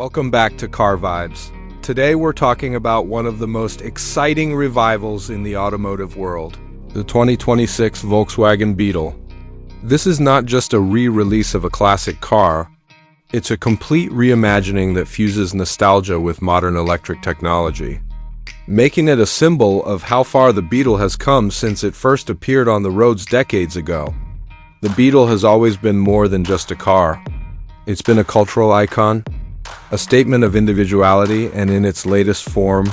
Welcome back to Car Vibes. Today we're talking about one of the most exciting revivals in the automotive world, the 2026 Volkswagen Beetle. This is not just a re-release of a classic car, it's a complete reimagining that fuses nostalgia with modern electric technology, making it a symbol of how far the Beetle has come since it first appeared on the roads decades ago. The Beetle has always been more than just a car. It's been a cultural icon, a statement of individuality, and in its latest form,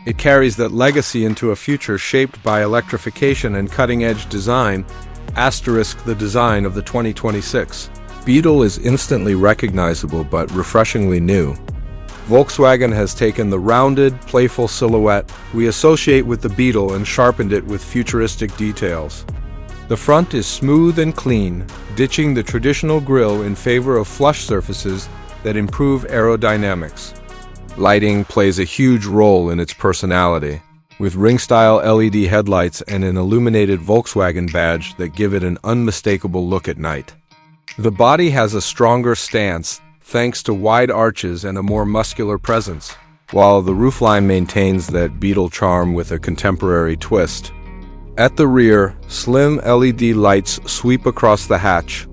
it carries that legacy into a future shaped by electrification and cutting-edge design. The design of the 2026 Beetle is instantly recognizable but refreshingly new. Volkswagen has taken the rounded, playful silhouette we associate with the Beetle and sharpened it with futuristic details. The front is smooth and clean, ditching the traditional grille in favor of flush surfaces that improve aerodynamics. Lighting plays a huge role in its personality, with ring-style LED headlights and an illuminated Volkswagen badge that give it an unmistakable look at night. The body has a stronger stance thanks to wide arches and a more muscular presence, while the roofline maintains that Beetle charm with a contemporary twist. At the rear, slim LED lights sweep across the hatch,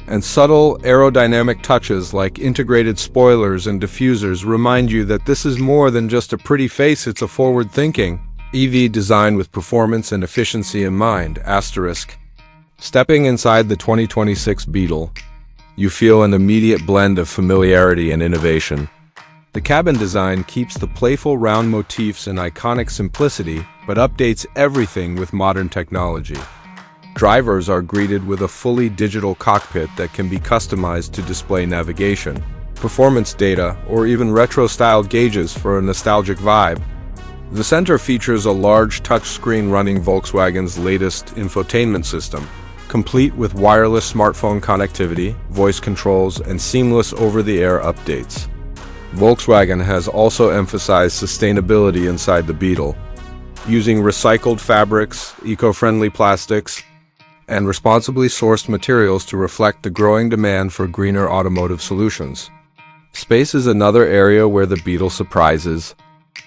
and subtle aerodynamic touches like integrated spoilers and diffusers remind you that this is more than just a pretty face, it's a forward-thinking EV design with performance and efficiency in mind. Stepping inside the 2026 Beetle, you feel an immediate blend of familiarity and innovation. The cabin design keeps the playful round motifs and iconic simplicity, but updates everything with modern technology. Drivers are greeted with a fully digital cockpit that can be customized to display navigation, performance data, or even retro-styled gauges for a nostalgic vibe. The center features a large touchscreen running Volkswagen's latest infotainment system, complete with wireless smartphone connectivity, voice controls, and seamless over-the-air updates. Volkswagen has also emphasized sustainability inside the Beetle, using recycled fabrics, eco-friendly plastics, and responsibly sourced materials to reflect the growing demand for greener automotive solutions. Space is another area where the Beetle surprises,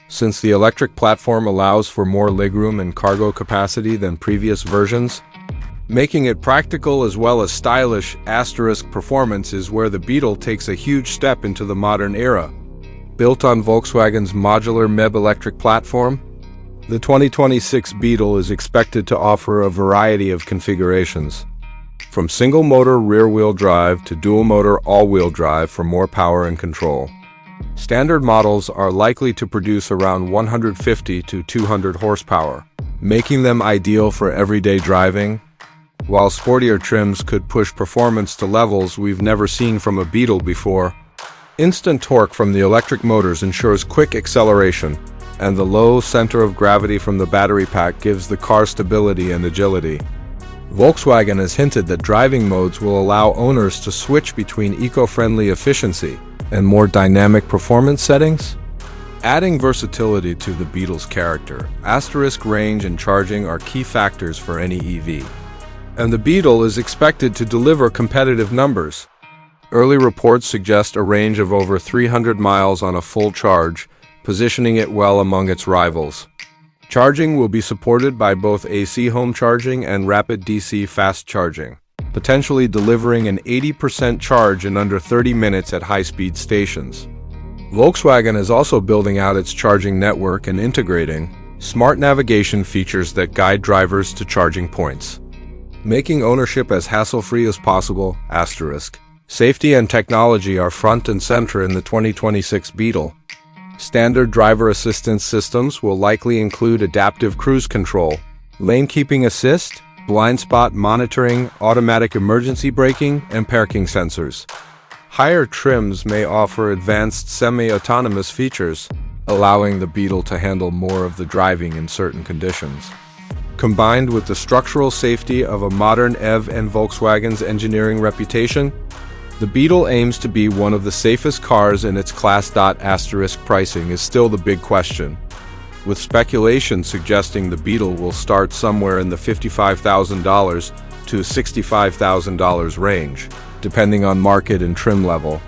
since the electric platform allows for more legroom and cargo capacity than previous versions, making it practical as well as stylish. Performance is where the Beetle takes a huge step into the modern era. Built on Volkswagen's modular MEB electric platform, the 2026 Beetle is expected to offer a variety of configurations, from single-motor rear-wheel drive to dual-motor all-wheel drive for more power and control. Standard models are likely to produce around 150 to 200 horsepower, making them ideal for everyday driving, while sportier trims could push performance to levels we've never seen from a Beetle before. Instant torque from the electric motors ensures quick acceleration, and the low center of gravity from the battery pack gives the car stability and agility. Volkswagen has hinted that driving modes will allow owners to switch between eco-friendly efficiency and more dynamic performance settings, adding versatility to the Beetle's character. Range and charging are key factors for any EV, and the Beetle is expected to deliver competitive numbers. Early reports suggest a range of over 300 miles on a full charge, positioning it well among its rivals. Charging will be supported by both AC home charging and rapid DC fast charging, potentially delivering an 80% charge in under 30 minutes at high-speed stations. Volkswagen is also building out its charging network and integrating smart navigation features that guide drivers to charging points, making ownership as hassle-free as possible. Safety and technology are front and center in the 2026 Beetle. Standard driver assistance systems will likely include adaptive cruise control, lane keeping assist, blind spot monitoring, automatic emergency braking, and parking sensors. Higher trims may offer advanced semi-autonomous features, allowing the Beetle to handle more of the driving in certain conditions. Combined with the structural safety of a modern EV and Volkswagen's engineering reputation, the Beetle aims to be one of the safest cars in its class. Pricing is still the big question, with speculation suggesting the Beetle will start somewhere in the $55,000 to $65,000 range, depending on market and trim level.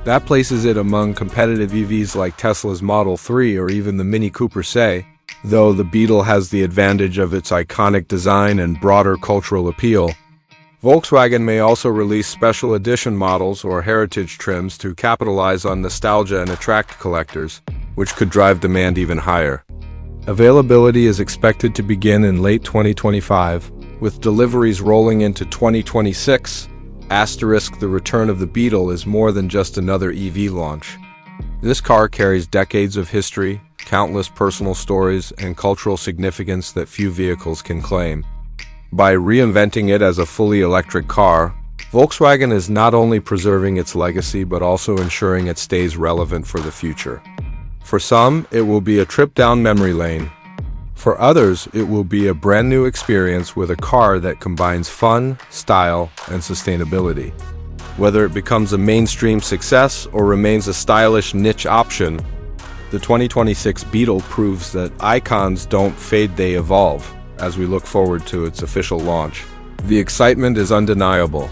That places it among competitive EVs like Tesla's Model 3 or even the Mini Cooper say, though the Beetle has the advantage of its iconic design and broader cultural appeal. Volkswagen may also release special edition models or heritage trims to capitalize on nostalgia and attract collectors, which could drive demand even higher. Availability is expected to begin in late 2025, with deliveries rolling into 2026. The return of the Beetle is more than just another EV launch. This car carries decades of history, countless personal stories, and cultural significance that few vehicles can claim. By reinventing it as a fully electric car, Volkswagen is not only preserving its legacy but also ensuring it stays relevant for the future. For some, it will be a trip down memory lane. For others, it will be a brand new experience with a car that combines fun, style, and sustainability. Whether it becomes a mainstream success or remains a stylish niche option, the 2026 Beetle proves that icons don't fade, they evolve, as we look forward to its official launch. The excitement is undeniable.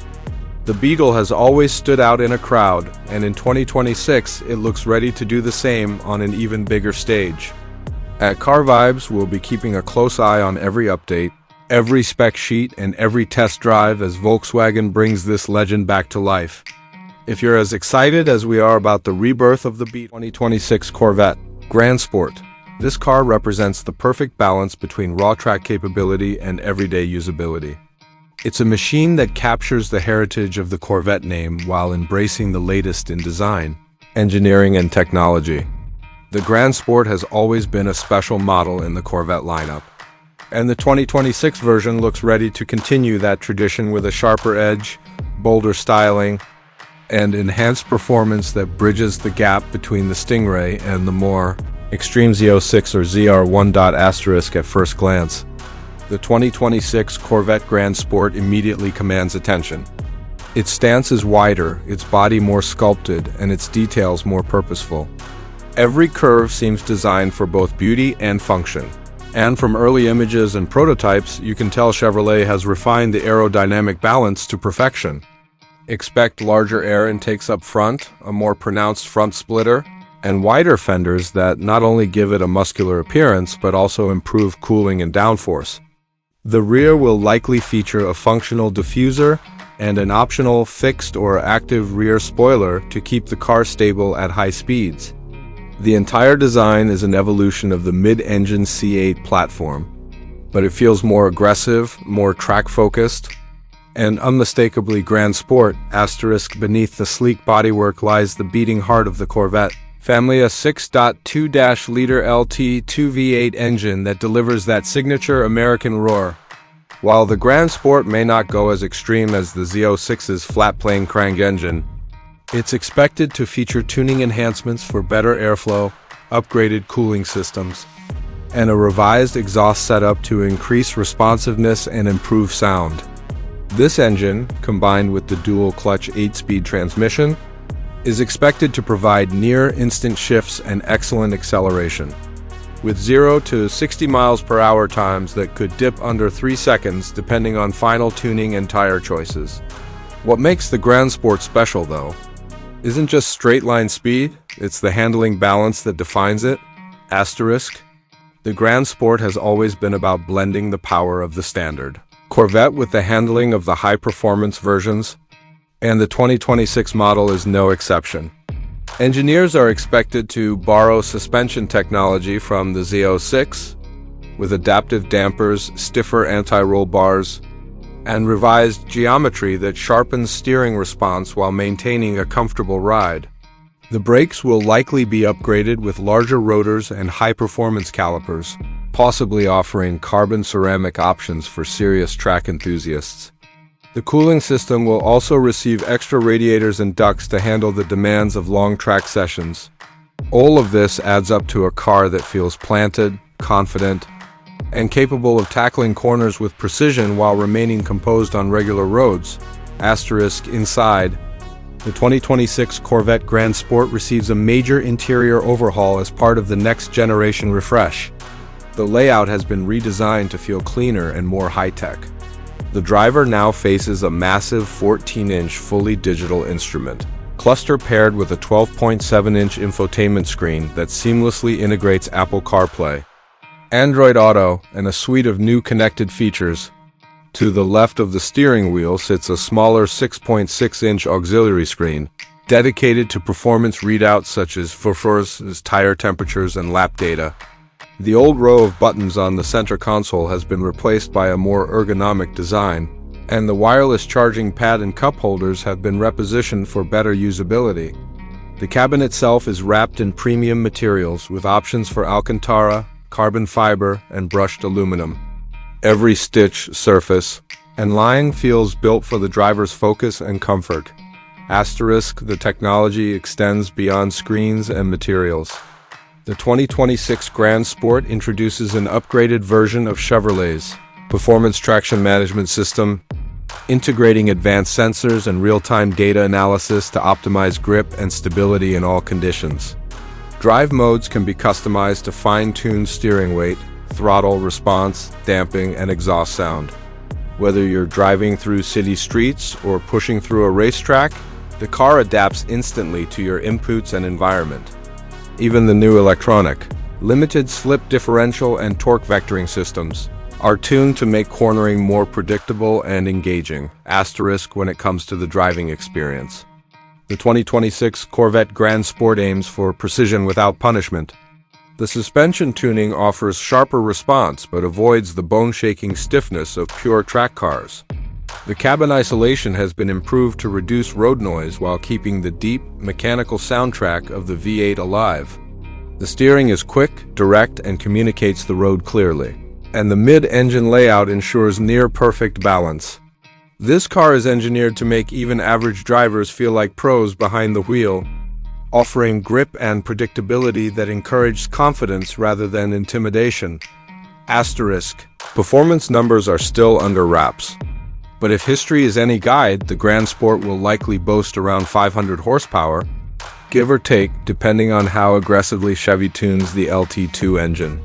The Beetle has always stood out in a crowd, and in 2026 it looks ready to do the same on an even bigger stage. At Car Vibes, we'll be keeping a close eye on every update, every spec sheet, and every test drive as Volkswagen brings this legend back to life. If you're as excited as we are about the rebirth of the Beetle 2026 Corvette Grand Sport, this car represents the perfect balance between raw track capability and everyday usability. It's a machine that captures the heritage of the Corvette name while embracing the latest in design, engineering, and technology. The Grand Sport has always been a special model in the Corvette lineup, and the 2026 version looks ready to continue that tradition with a sharper edge, bolder styling, and enhanced performance that bridges the gap between the Stingray and the more extreme Z06 or ZR1. At first glance, the 2026 Corvette Grand Sport immediately commands attention. Its stance is wider, its body more sculpted, and its details more purposeful. Every curve seems designed for both beauty and function. And from early images and prototypes, you can tell Chevrolet has refined the aerodynamic balance to perfection. Expect larger air intakes up front, a more pronounced front splitter, and wider fenders that not only give it a muscular appearance but also improve cooling and downforce. The rear will likely feature a functional diffuser and an optional fixed or active rear spoiler to keep the car stable at high speeds. The entire design is an evolution of the mid-engine C8 platform, but it feels more aggressive, more track-focused, and unmistakably Grand Sport. Beneath the sleek bodywork lies the beating heart of the Corvette family, a 6.2-liter LT2 V8 engine that delivers that signature American roar. While the Grand Sport may not go as extreme as the Z06's flat-plane crank engine, it's expected to feature tuning enhancements for better airflow, upgraded cooling systems, and a revised exhaust setup to increase responsiveness and improve sound. This engine, combined with the dual-clutch 8-speed transmission, is expected to provide near-instant shifts and excellent acceleration, with 0 to 60 miles per hour times that could dip under 3 seconds depending on final tuning and tire choices. What makes the Grand Sport special, though, isn't just straight-line speed, it's the handling balance that defines it. The Grand Sport has always been about blending the power of the standard Corvette with the handling of the high-performance versions, and the 2026 model is no exception. Engineers are expected to borrow suspension technology from the Z06, with adaptive dampers, stiffer anti-roll bars, and revised geometry that sharpens steering response while maintaining a comfortable ride. The brakes will likely be upgraded with larger rotors and high-performance calipers, possibly offering carbon ceramic options for serious track enthusiasts. The cooling system will also receive extra radiators and ducts to handle the demands of long track sessions. All of this adds up to a car that feels planted, confident, and capable of tackling corners with precision while remaining composed on regular roads. Inside, the 2026 Corvette Grand Sport receives a major interior overhaul as part of the next-generation refresh. The layout has been redesigned to feel cleaner and more high-tech. The driver now faces a massive 14-inch fully digital instrument, Cluster paired with a 12.7-inch infotainment screen that seamlessly integrates Apple CarPlay, Android Auto, and a suite of new connected features. To the left of the steering wheel sits a smaller 6.6-inch auxiliary screen, dedicated to performance readouts such as VFRs, tire temperatures, and lap data. The old row of buttons on the center console has been replaced by a more ergonomic design, and the wireless charging pad and cup holders have been repositioned for better usability. The cabin itself is wrapped in premium materials with options for Alcantara, carbon fiber, and brushed aluminum. Every stitch, surface, and line feels built for the driver's focus and comfort. Asterisk, the technology extends beyond screens and materials. The 2026 Grand Sport introduces an upgraded version of Chevrolet's Performance Traction Management System, integrating advanced sensors and real-time data analysis to optimize grip and stability in all conditions. Drive modes can be customized to fine-tune steering weight, throttle response, damping, and exhaust sound. Whether you're driving through city streets or pushing through a racetrack, the car adapts instantly to your inputs and environment. Even the new electronic, limited slip differential and torque vectoring systems are tuned to make cornering more predictable and engaging, asterisk when it comes to the driving experience. The 2026 Corvette Grand Sport aims for precision without punishment. The suspension tuning offers sharper response but avoids the bone-shaking stiffness of pure track cars. The cabin isolation has been improved to reduce road noise while keeping the deep, mechanical soundtrack of the V8 alive. The steering is quick, direct, and communicates the road clearly, and the mid-engine layout ensures near-perfect balance. This car is engineered to make even average drivers feel like pros behind the wheel, offering grip and predictability that encourage confidence rather than intimidation. Asterisk, performance numbers are still under wraps. But if history is any guide, the Grand Sport will likely boast around 500 horsepower, give or take, depending on how aggressively Chevy tunes the LT2 engine.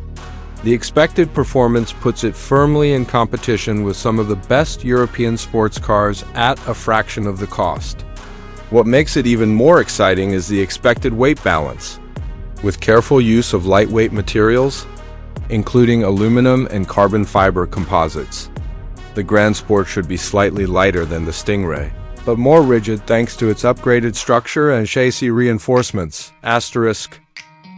The expected performance puts it firmly in competition with some of the best European sports cars at a fraction of the cost. What makes it even more exciting is the expected weight balance. With careful use of lightweight materials, including aluminum and carbon fiber composites, the Grand Sport should be slightly lighter than the Stingray, but more rigid thanks to its upgraded structure and chassis reinforcements. Asterisk.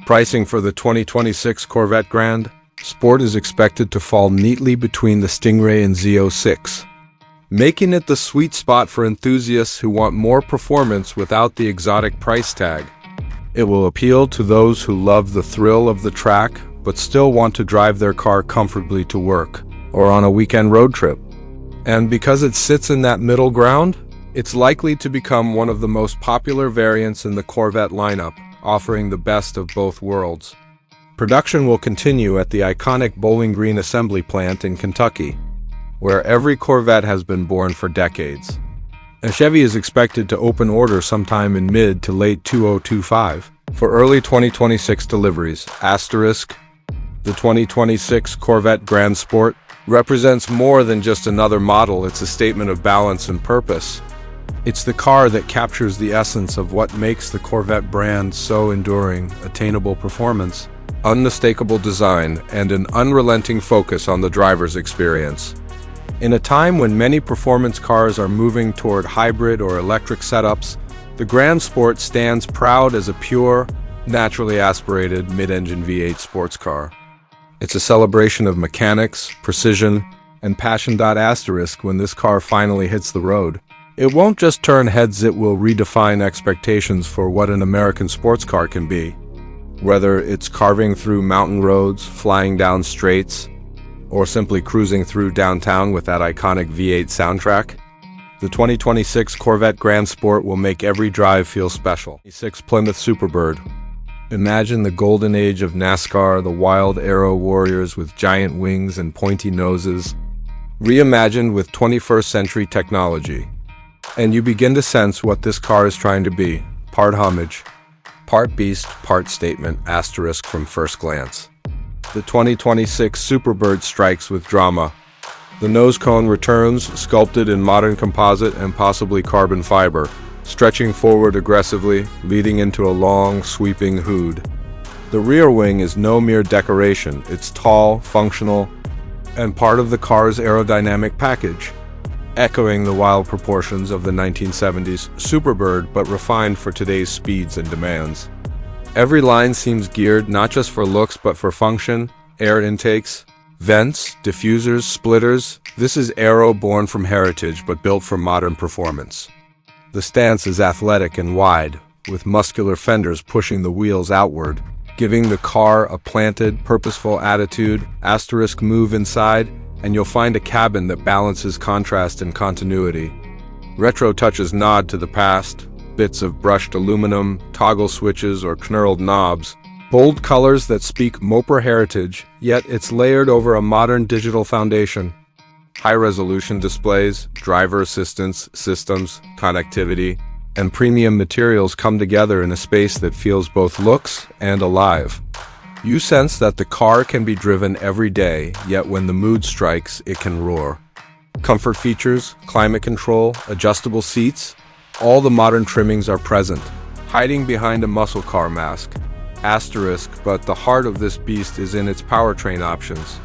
Pricing for the 2026 Corvette Grand Sport is expected to fall neatly between the Stingray and Z06, making it the sweet spot for enthusiasts who want more performance without the exotic price tag. It will appeal to those who love the thrill of the track but still want to drive their car comfortably to work or on a weekend road trip. And because it sits in that middle ground, it's likely to become one of the most popular variants in the Corvette lineup, offering the best of both worlds. Production will continue at the iconic Bowling Green assembly plant in Kentucky, where every Corvette has been born for decades. And Chevy is expected to open order sometime in mid to late 2025 for early 2026 deliveries. Asterisk. The 2026 Corvette Grand Sport represents more than just another model. It's a statement of balance and purpose. It's the car that captures the essence of what makes the Corvette brand so enduring: attainable performance, unmistakable design, and an unrelenting focus on the driver's experience. In a time when many performance cars are moving toward hybrid or electric setups, the Grand Sport stands proud as a pure, naturally aspirated mid-engine V8 sports car. It's a celebration of mechanics, precision, and passion. Asterisk when this car finally hits the road, it won't just turn heads, it will redefine expectations for what an American sports car can be. Whether it's carving through mountain roads, flying down straights, or simply cruising through downtown with that iconic V8 soundtrack, the 2026 Corvette Grand Sport will make every drive feel special. 6 Plymouth Superbird. Imagine the golden age of NASCAR, the wild aero warriors with giant wings and pointy noses, reimagined with 21st century technology. And you begin to sense what this car is trying to be: part homage, part beast, part statement. Asterisk from first glance. The 2026 Superbird strikes with drama. The nose cone returns, sculpted in modern composite and possibly carbon fiber, stretching forward aggressively, leading into a long, sweeping hood. The rear wing is no mere decoration. It's tall, functional, and part of the car's aerodynamic package, echoing the wild proportions of the 1970s Superbird, but refined for today's speeds and demands. Every line seems geared not just for looks but for function: air intakes, vents, diffusers, splitters. This is aero born from heritage but built for modern performance. The stance is athletic and wide, with muscular fenders pushing the wheels outward, giving the car a planted, purposeful attitude. Move inside, and you'll find a cabin that balances contrast and continuity. Retro touches nod to the past, bits of brushed aluminum, toggle switches, or knurled knobs. Bold colors that speak Moper heritage, yet it's layered over a modern digital foundation. High-resolution displays, driver assistance systems, connectivity, and premium materials come together in a space that feels both looks and alive. You sense that the car can be driven every day, yet when the mood strikes, it can roar. Comfort features, climate control, adjustable seats, all the modern trimmings are present, hiding behind a muscle car mask. But the heart of this beast is in its powertrain options.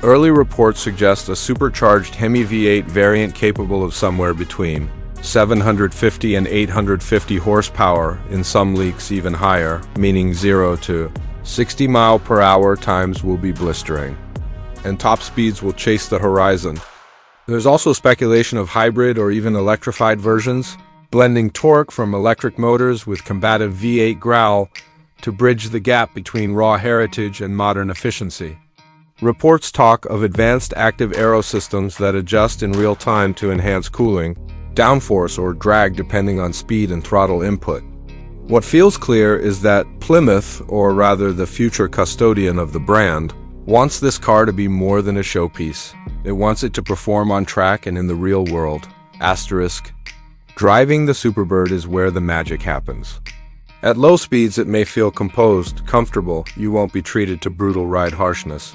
Early reports suggest a supercharged Hemi V8 variant capable of somewhere between 750 and 850 horsepower, in some leaks even higher, meaning 0 to 60 mph times will be blistering, and top speeds will chase the horizon. There's also speculation of hybrid or even electrified versions, blending torque from electric motors with combative V8 growl to bridge the gap between raw heritage and modern efficiency. Reports talk of advanced active aero systems that adjust in real time to enhance cooling, downforce, or drag depending on speed and throttle input. What feels clear is that Plymouth, or rather the future custodian of the brand, wants this car to be more than a showpiece. It wants it to perform on track and in the real world. Driving the Superbird is where the magic happens. At low speeds it may feel composed, comfortable. You won't be treated to brutal ride harshness.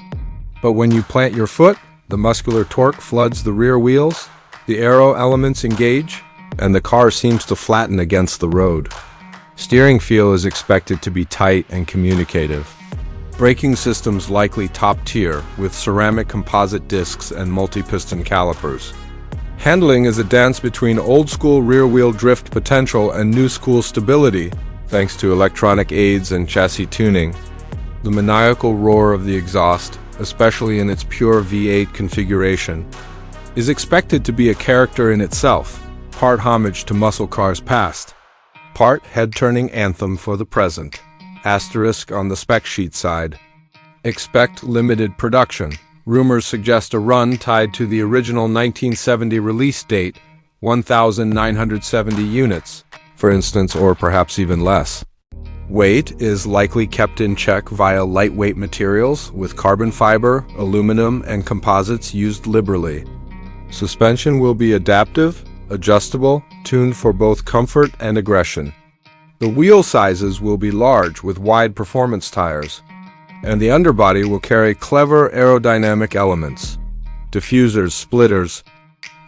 But when you plant your foot, the muscular torque floods the rear wheels, the aero elements engage, and the car seems to flatten against the road. Steering feel is expected to be tight and communicative. Braking systems likely top tier, with ceramic composite discs and multi-piston calipers. Handling is a dance between old-school rear-wheel drift potential and new-school stability, thanks to electronic aids and chassis tuning. The maniacal roar of the exhaust, especially in its pure V8 configuration, is expected to be a character in itself, part homage to muscle cars past, part head-turning anthem for the present. On the spec sheet side. Expect limited production. Rumors suggest a run tied to the original 1970 release date, 1,970 units, for instance, or perhaps even less. Weight is likely kept in check via lightweight materials, with carbon fiber, aluminum, and composites used liberally. Suspension will be adaptive, adjustable, tuned for both comfort and aggression. The wheel sizes will be large with wide performance tires, and the underbody will carry clever aerodynamic elements, diffusers, splitters,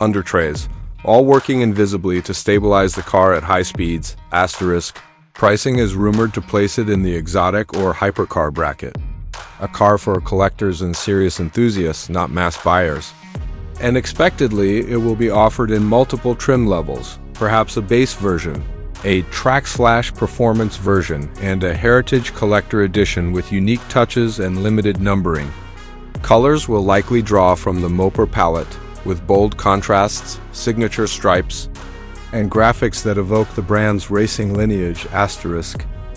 undertrays, all working invisibly to stabilize the car at high speeds. Pricing is rumored to place it in the exotic or hypercar bracket, a car for collectors and serious enthusiasts, not mass buyers. And expectedly, it will be offered in multiple trim levels, perhaps a base version, a track/performance version, and a heritage collector edition with unique touches and limited numbering. Colors will likely draw from the Moper palette, with bold contrasts, signature stripes, and graphics that evoke the brand's racing lineage.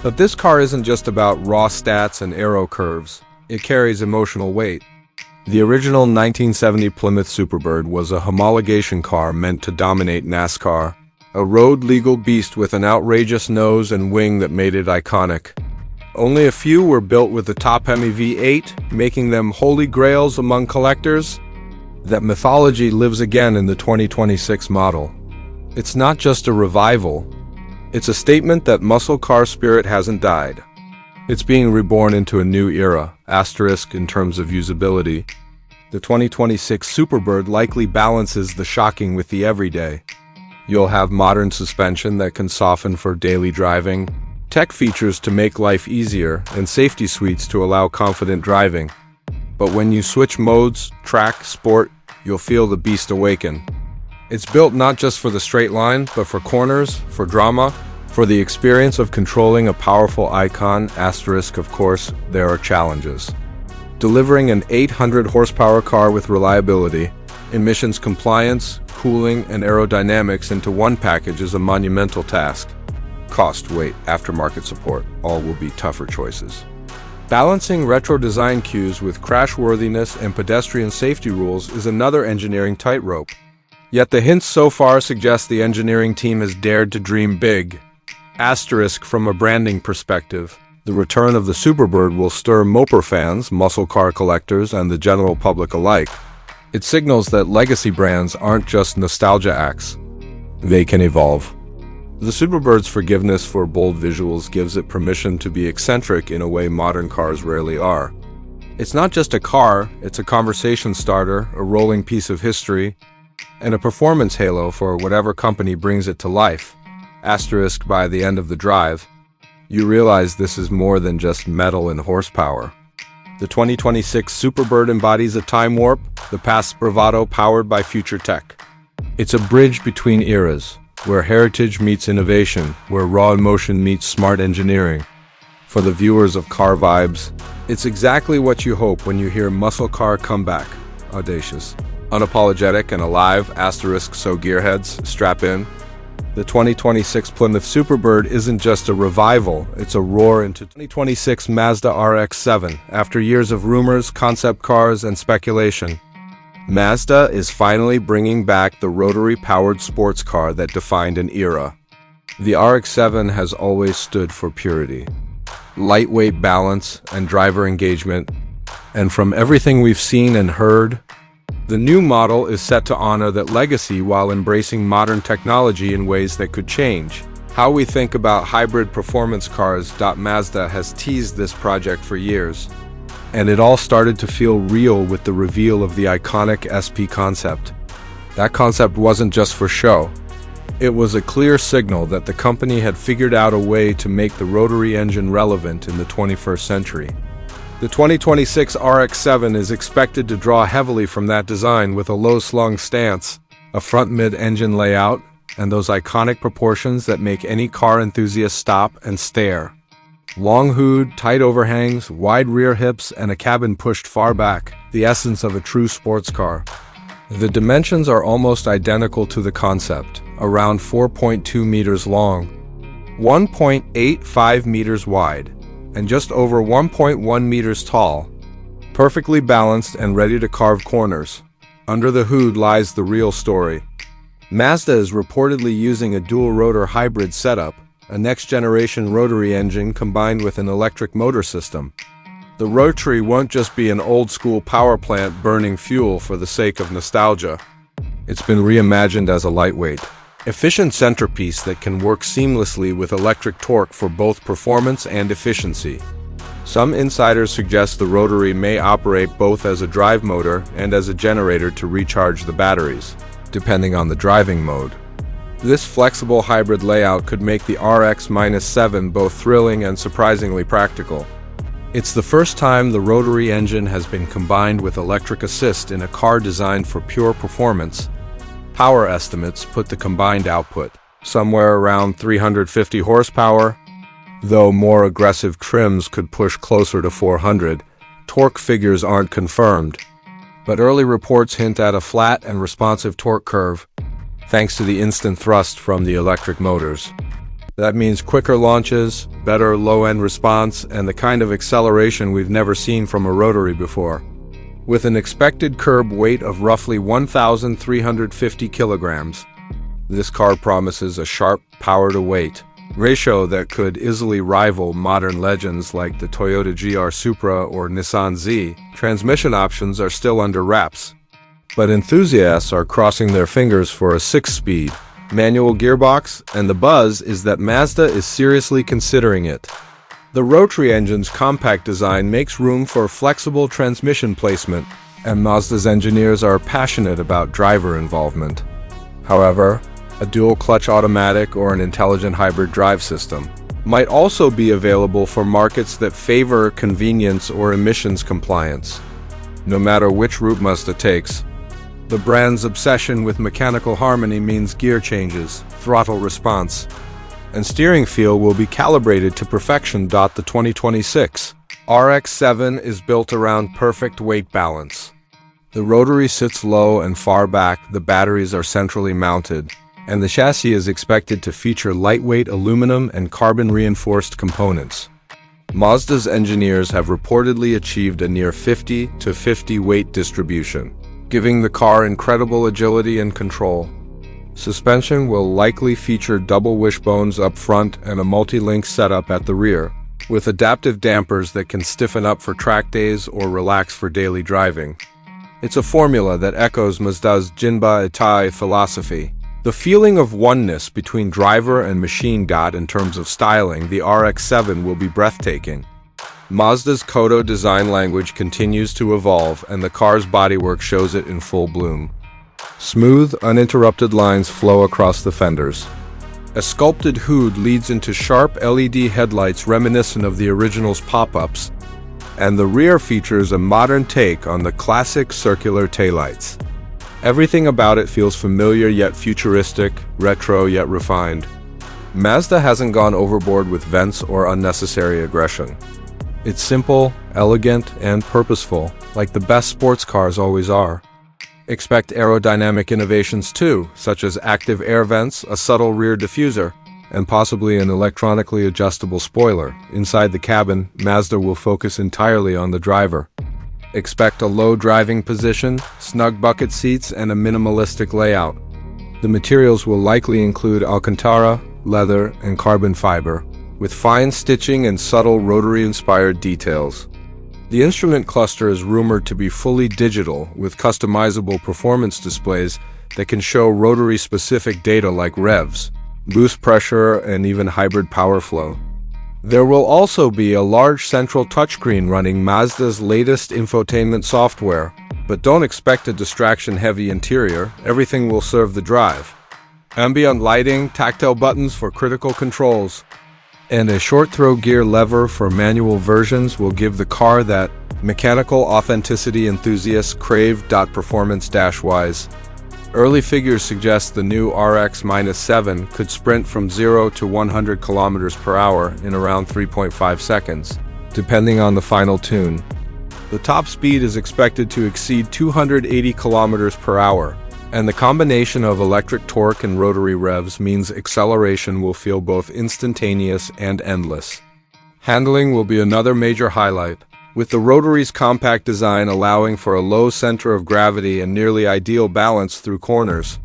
But this car isn't just about raw stats and aero curves. It carries emotional weight. The original 1970 Plymouth Superbird was a homologation car meant to dominate NASCAR, a road-legal beast with an outrageous nose and wing that made it iconic. Only a few were built with the top Hemi V8, making them holy grails among collectors. That mythology lives again in the 2026 model. It's not just a revival, it's a statement that muscle car spirit hasn't died. It's being reborn into a new era, in terms of usability. The 2026 Superbird likely balances the shocking with the everyday. You'll have modern suspension that can soften for daily driving, tech features to make life easier, and safety suites to allow confident driving. But when you switch modes, track, sport, you'll feel the beast awaken. It's built not just for the straight line, but for corners, for drama, for the experience of controlling a powerful icon. Asterisk, of course, there are challenges. Delivering an 800 horsepower car with reliability, emissions compliance, cooling, and aerodynamics into one package is a monumental task. Cost, weight, aftermarket support, all will be tougher choices. Balancing retro design cues with crashworthiness and pedestrian safety rules is another engineering tightrope. Yet the hints so far suggest the engineering team has dared to dream big. Asterisk, from a branding perspective, the return of the Superbird will stir moper fans, muscle car collectors, and the general public alike. It signals that legacy brands aren't just nostalgia acts. They can evolve. The Superbird's forgiveness for bold visuals gives it permission to be eccentric in a way modern cars rarely are. It's not just a car, it's a conversation starter, a rolling piece of history, and a performance halo for whatever company brings it to life. Asterisk, by the end of the drive, you realize this is more than just metal and horsepower. The 2026 Superbird embodies a time warp, the past's bravado powered by future tech. It's a bridge between eras, where heritage meets innovation, where raw emotion meets smart engineering. For the viewers of Car Vibes, it's exactly what you hope when you hear muscle car comeback. Audacious, unapologetic, and alive. Asterisk, so gearheads, strap in. The 2026 Plymouth Superbird isn't just a revival, it's a roar into 2026 Mazda RX-7. After years of rumors, concept cars, and speculation, Mazda is finally bringing back the Rotary-powered sports car that defined an era. The RX-7 has always stood for purity, lightweight balance, and driver engagement, and from everything we've seen and heard, the new model is set to honor that legacy while embracing modern technology in ways that could change how we think about hybrid performance cars. Mazda has teased this project for years, and it all started to feel real with the reveal of the iconic SP concept. That concept wasn't just for show. It was a clear signal that the company had figured out a way to make the rotary engine relevant in the 21st century. The 2026 RX-7 is expected to draw heavily from that design with a low-slung stance, a front mid-engine layout, and those iconic proportions that make any car enthusiast stop and stare. Long hood, tight overhangs, wide rear hips, and a cabin pushed far back, the essence of a true sports car. The dimensions are almost identical to the concept, around 4.2 meters long, 1.85 meters wide, and just over 1.1 meters tall, perfectly balanced and ready to carve corners. Under the hood lies the real story. Mazda is reportedly using a dual-rotor hybrid setup, a next-generation rotary engine combined with an electric motor system. The Rotary won't just be an old-school power plant burning fuel for the sake of nostalgia. It's been reimagined as a lightweight, efficient centerpiece that can work seamlessly with electric torque for both performance and efficiency. Some insiders suggest the Rotary may operate both as a drive motor and as a generator to recharge the batteries, depending on the driving mode. This flexible hybrid layout could make the RX-7 both thrilling and surprisingly practical. It's the first time the rotary engine has been combined with electric assist in a car designed for pure performance. Power estimates put the combined output somewhere around 350 horsepower, though more aggressive trims could push closer to 400. Torque figures aren't confirmed, but early reports hint at a flat and responsive torque curve, thanks to the instant thrust from the electric motors. That means quicker launches, better low-end response, and the kind of acceleration we've never seen from a Rotary before. With an expected curb weight of roughly 1,350 kilograms, this car promises a sharp power-to-weight ratio that could easily rival modern legends like the Toyota GR Supra or Nissan Z. Transmission options are still under wraps, but enthusiasts are crossing their fingers for a 6-speed manual gearbox, and the buzz is that Mazda is seriously considering it. The Rotary engine's compact design makes room for flexible transmission placement, and Mazda's engineers are passionate about driver involvement. However, a dual-clutch automatic, or an intelligent hybrid drive system, might also be available for markets that favor convenience or emissions compliance. No matter which route Mazda takes, the brand's obsession with mechanical harmony means gear changes, throttle response, and steering feel will be calibrated to perfection. The 2026 RX-7 is built around perfect weight balance. The Rotary sits low and far back, the batteries are centrally mounted, and the chassis is expected to feature lightweight aluminum and carbon-reinforced components. Mazda's engineers have reportedly achieved a near 50-50 weight distribution, giving the car incredible agility and control. Suspension will likely feature double wishbones up front and a multi-link setup at the rear, with adaptive dampers that can stiffen up for track days or relax for daily driving. It's a formula that echoes Mazda's Jinba Itai philosophy. The feeling of oneness between driver and machine. In terms of styling, the RX-7 will be breathtaking. Mazda's Kodo design language continues to evolve, and the car's bodywork shows it in full bloom. Smooth, uninterrupted lines flow across the fenders. A sculpted hood leads into sharp LED headlights reminiscent of the original's pop-ups, and the rear features a modern take on the classic circular taillights. Everything about it feels familiar yet futuristic, retro yet refined. Mazda hasn't gone overboard with vents or unnecessary aggression. It's simple, elegant, and purposeful, like the best sports cars always are. Expect aerodynamic innovations too, such as active air vents, a subtle rear diffuser, and possibly an electronically adjustable spoiler. Inside the cabin, Mazda will focus entirely on the driver. Expect a low driving position, snug bucket seats, and a minimalistic layout. The materials will likely include Alcantara, leather, and carbon fiber, with fine stitching and subtle Rotary-inspired details. The instrument cluster is rumored to be fully digital, with customizable performance displays that can show Rotary-specific data like revs, boost pressure, and even hybrid power flow. There will also be a large central touchscreen running Mazda's latest infotainment software, but don't expect a distraction-heavy interior. Everything will serve the drive. Ambient lighting, tactile buttons for critical controls, and a short-throw gear lever for manual versions will give the car that mechanical authenticity enthusiasts crave. Performance-wise, early figures suggest the new RX-7 could sprint from 0 to 100 km per hour in around 3.5 seconds, depending on the final tune. The top speed is expected to exceed 280 km per hour, and the combination of electric torque and rotary revs means acceleration will feel both instantaneous and endless. Handling will be another major highlight, with the Rotary's compact design allowing for a low center of gravity and nearly ideal balance through corners.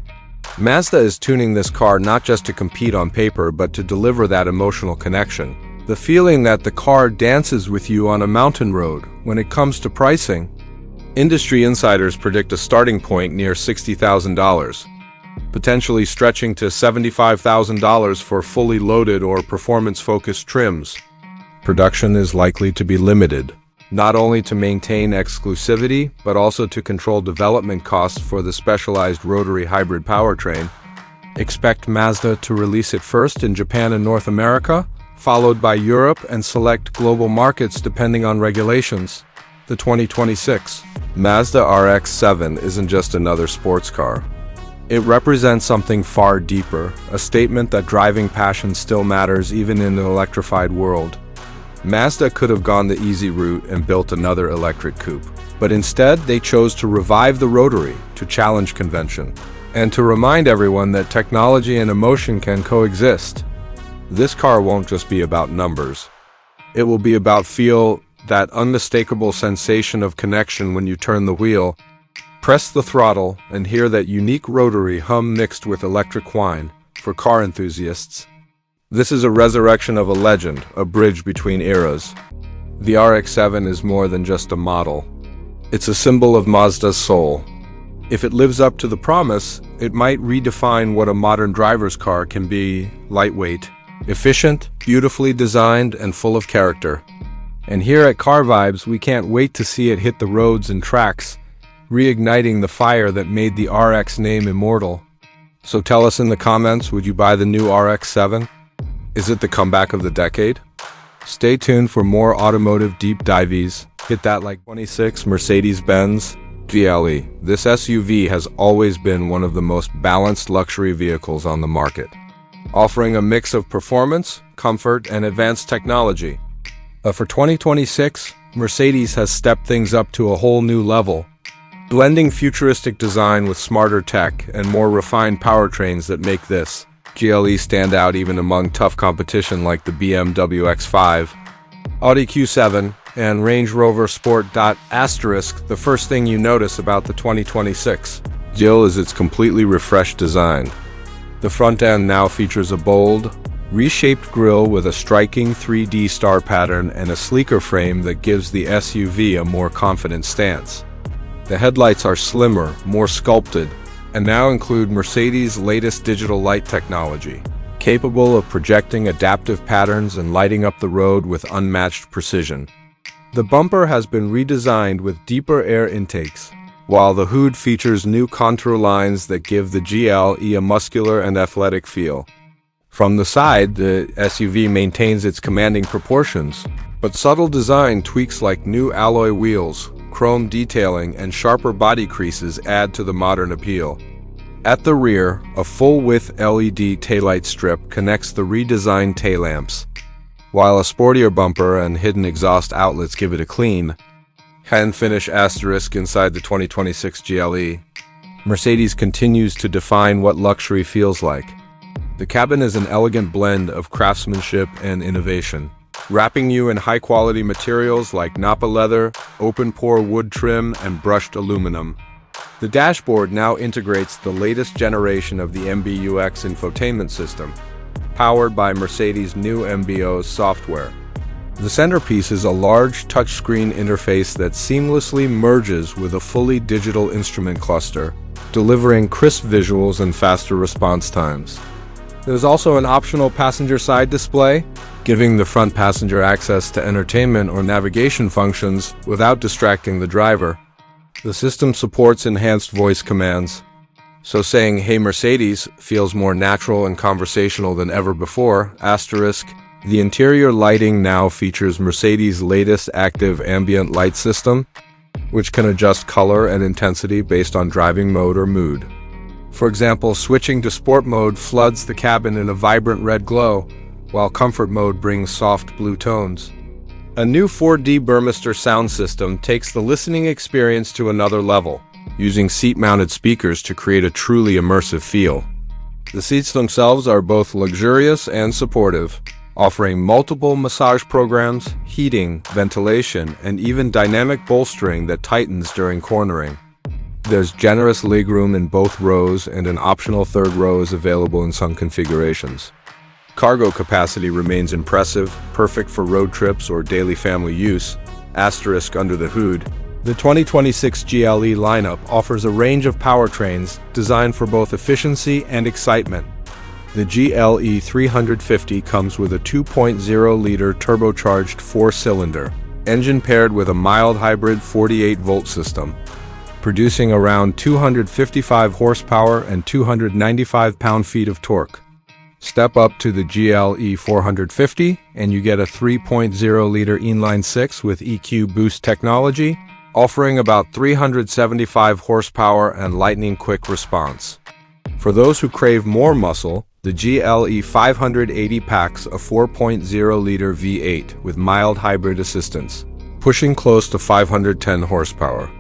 Mazda is tuning this car not just to compete on paper but to deliver that emotional connection, the feeling that the car dances with you on a mountain road. When it comes to pricing, industry insiders predict a starting point near $60,000, potentially stretching to $75,000 for fully loaded or performance-focused trims. Production is likely to be limited, not only to maintain exclusivity, but also to control development costs for the specialized Rotary hybrid powertrain. Expect Mazda to release it first in Japan and North America, followed by Europe and select global markets depending on regulations. The 2026 Mazda RX-7 isn't just another sports car. It represents something far deeper, a statement that driving passion still matters even in an electrified world. Mazda could have gone the easy route and built another electric coupe, but instead they chose to revive the Rotary, to challenge convention, and to remind everyone that technology and emotion can coexist. This car won't just be about numbers. It will be about feel, that unmistakable sensation of connection when you turn the wheel, press the throttle, and hear that unique Rotary hum mixed with electric whine. For car enthusiasts, this is a resurrection of a legend, a bridge between eras. The RX-7 is more than just a model. It's a symbol of Mazda's soul. If it lives up to the promise, it might redefine what a modern driver's car can be: lightweight, efficient, beautifully designed, and full of character. And here at Car Vibes, we can't wait to see it hit the roads and tracks, reigniting the fire that made the RX name immortal. So tell us in the comments, would you buy the new RX-7? Is it the comeback of the decade? Stay tuned for more automotive deep dives. Hit that like 26 Mercedes-Benz GLE. This SUV has always been one of the most balanced luxury vehicles on the market, offering a mix of performance, comfort, and advanced technology. For 2026, Mercedes has stepped things up to a whole new level, blending futuristic design with smarter tech and more refined powertrains that make this GLE stand out even among tough competition like the BMW X5, Audi Q7, and Range Rover Sport. The first thing you notice about the 2026 GLE is its completely refreshed design. The front end now features a bold, reshaped grille with a striking 3D star pattern and a sleeker frame that gives the SUV a more confident stance. The headlights are slimmer, more sculpted, and now include Mercedes' latest digital light technology, capable of projecting adaptive patterns and lighting up the road with unmatched precision. The bumper has been redesigned with deeper air intakes, while the hood features new contour lines that give the GLE a muscular and athletic feel. From the side, the SUV maintains its commanding proportions, but subtle design tweaks like new alloy wheels, chrome detailing, and sharper body creases add to the modern appeal. At the rear, a full-width LED taillight strip connects the redesigned taillamps, while a sportier bumper and hidden exhaust outlets give it a clean, hand-finish asterisk inside the 2026 GLE. Mercedes continues to define what luxury feels like. The cabin is an elegant blend of craftsmanship and innovation, wrapping you in high-quality materials like Napa leather, open-pore wood trim, and brushed aluminum. The dashboard now integrates the latest generation of the MBUX infotainment system, powered by Mercedes' new MBO's software. The centerpiece is a large touchscreen interface that seamlessly merges with a fully digital instrument cluster, delivering crisp visuals and faster response times. There's also an optional passenger side display, giving the front passenger access to entertainment or navigation functions without distracting the driver. The system supports enhanced voice commands, so saying "Hey Mercedes" feels more natural and conversational than ever before. The interior lighting now features Mercedes' latest active ambient light system, which can adjust color and intensity based on driving mode or mood. For example, switching to sport mode floods the cabin in a vibrant red glow, while comfort mode brings soft blue tones. A new 4D Burmester sound system takes the listening experience to another level, using seat-mounted speakers to create a truly immersive feel. The seats themselves are both luxurious and supportive, offering multiple massage programs, heating, ventilation, and even dynamic bolstering that tightens during cornering. There's generous legroom in both rows, and an optional third row is available in some configurations. Cargo capacity remains impressive, perfect for road trips or daily family use. Under the hood, the 2026 GLE lineup offers a range of powertrains designed for both efficiency and excitement. The GLE 350 comes with a 2.0-liter turbocharged 4-cylinder engine paired with a mild hybrid 48-volt system, producing around 255 horsepower and 295 pound-feet of torque. Step up to the GLE 450 and you get a 3.0-liter inline-6 with EQ boost technology, offering about 375 horsepower and lightning-quick response. For those who crave more muscle, the GLE 580 packs a 4.0-liter V8 with mild hybrid assistance, pushing close to 510 horsepower.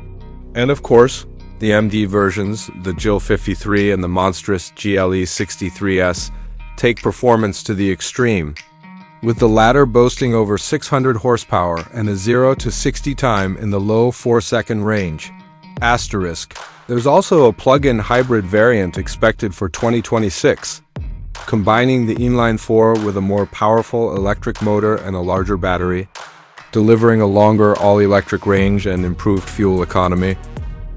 And of course, the MD versions, the GLE 53 and the monstrous GLE 63S, take performance to the extreme, with the latter boasting over 600 horsepower and a 0 to 60 time in the low 4-second range. There's also a plug-in hybrid variant expected for 2026, combining the inline-4 with a more powerful electric motor and a larger battery, delivering a longer all-electric range and improved fuel economy.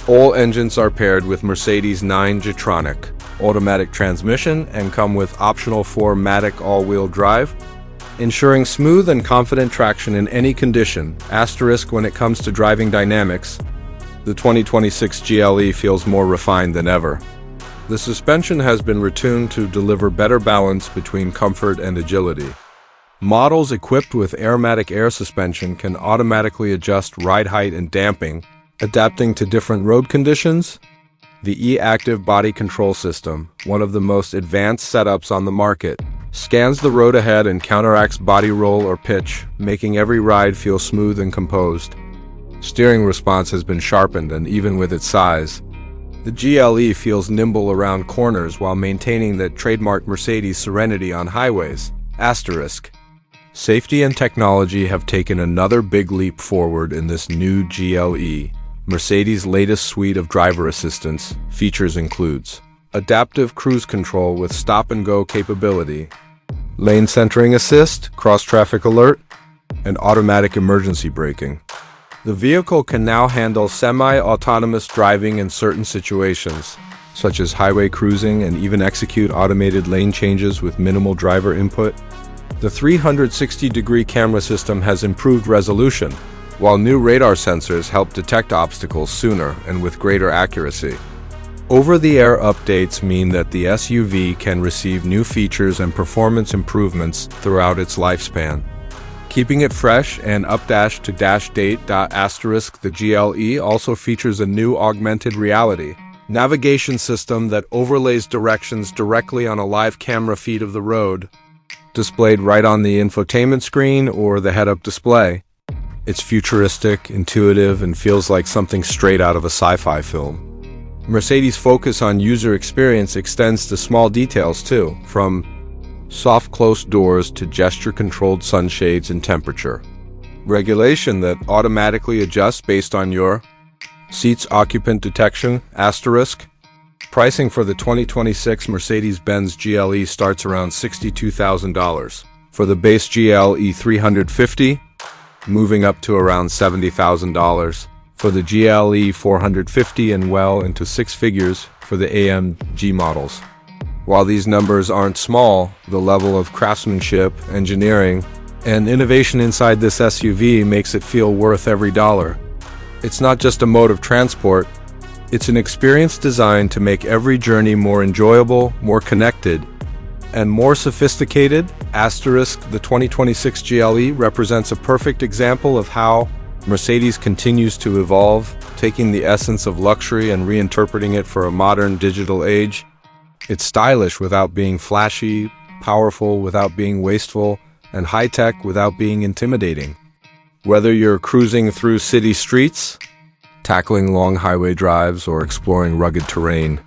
All engines are paired with Mercedes 9 G-tronic automatic transmission and come with optional 4MATIC all-wheel drive, ensuring smooth and confident traction in any condition. When it comes to driving dynamics, the 2026 GLE feels more refined than ever. The suspension has been retuned to deliver better balance between comfort and agility. Models equipped with aromatic air suspension can automatically adjust ride height and damping, adapting to different road conditions. The e-active body control system, one of the most advanced setups on the market, scans the road ahead and counteracts body roll or pitch, making every ride feel smooth and composed. Steering response has been sharpened, and even with its size, the GLE feels nimble around corners while maintaining that trademark Mercedes serenity on highways. Asterisk. Safety and technology have taken another big leap forward in this new GLE. Mercedes' latest suite of driver assistance features includes adaptive cruise control with stop-and-go capability, lane centering assist, cross-traffic alert, and automatic emergency braking. The vehicle can now handle semi-autonomous driving in certain situations, such as highway cruising, and even execute automated lane changes with minimal driver input. The 360-degree camera system has improved resolution, while new radar sensors help detect obstacles sooner and with greater accuracy. Over-the-air updates mean that the SUV can receive new features and performance improvements throughout its lifespan. Keeping it fresh and up-to-date. The GLE also features a new augmented reality navigation system that overlays directions directly on a live camera feed of the road, displayed right on the infotainment screen or the head-up display. It's futuristic, intuitive, and feels like something straight out of a sci-fi film. Mercedes' focus on user experience extends to small details too, from soft closed doors to gesture-controlled sunshades and temperature. Regulation that automatically adjusts based on your seat's occupant detection, asterisk. Pricing for the 2026 Mercedes-Benz GLE starts around $62,000. For the base GLE 350, moving up to around $70,000. For the GLE 450 and well into six figures for the AMG models. While these numbers aren't small, the level of craftsmanship, engineering, and innovation inside this SUV makes it feel worth every dollar. It's not just a mode of transport, it's an experience designed to make every journey more enjoyable, more connected, and more sophisticated. Asterisk, the 2026 GLE represents a perfect example of how Mercedes continues to evolve, taking the essence of luxury and reinterpreting it for a modern digital age. It's stylish without being flashy, powerful without being wasteful, and high-tech without being intimidating. Whether you're cruising through city streets, tackling long highway drives, or exploring rugged terrain,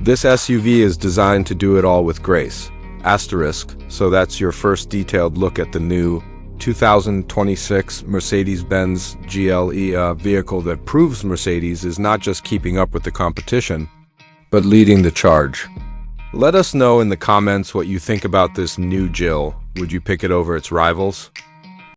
this SUV is designed to do it all with grace. Asterisk, so that's your first detailed look at the new 2026 Mercedes-Benz GLE, a vehicle that proves Mercedes is not just keeping up with the competition, but leading the charge. Let us know in the comments what you think about this new GLE. Would you pick it over its rivals?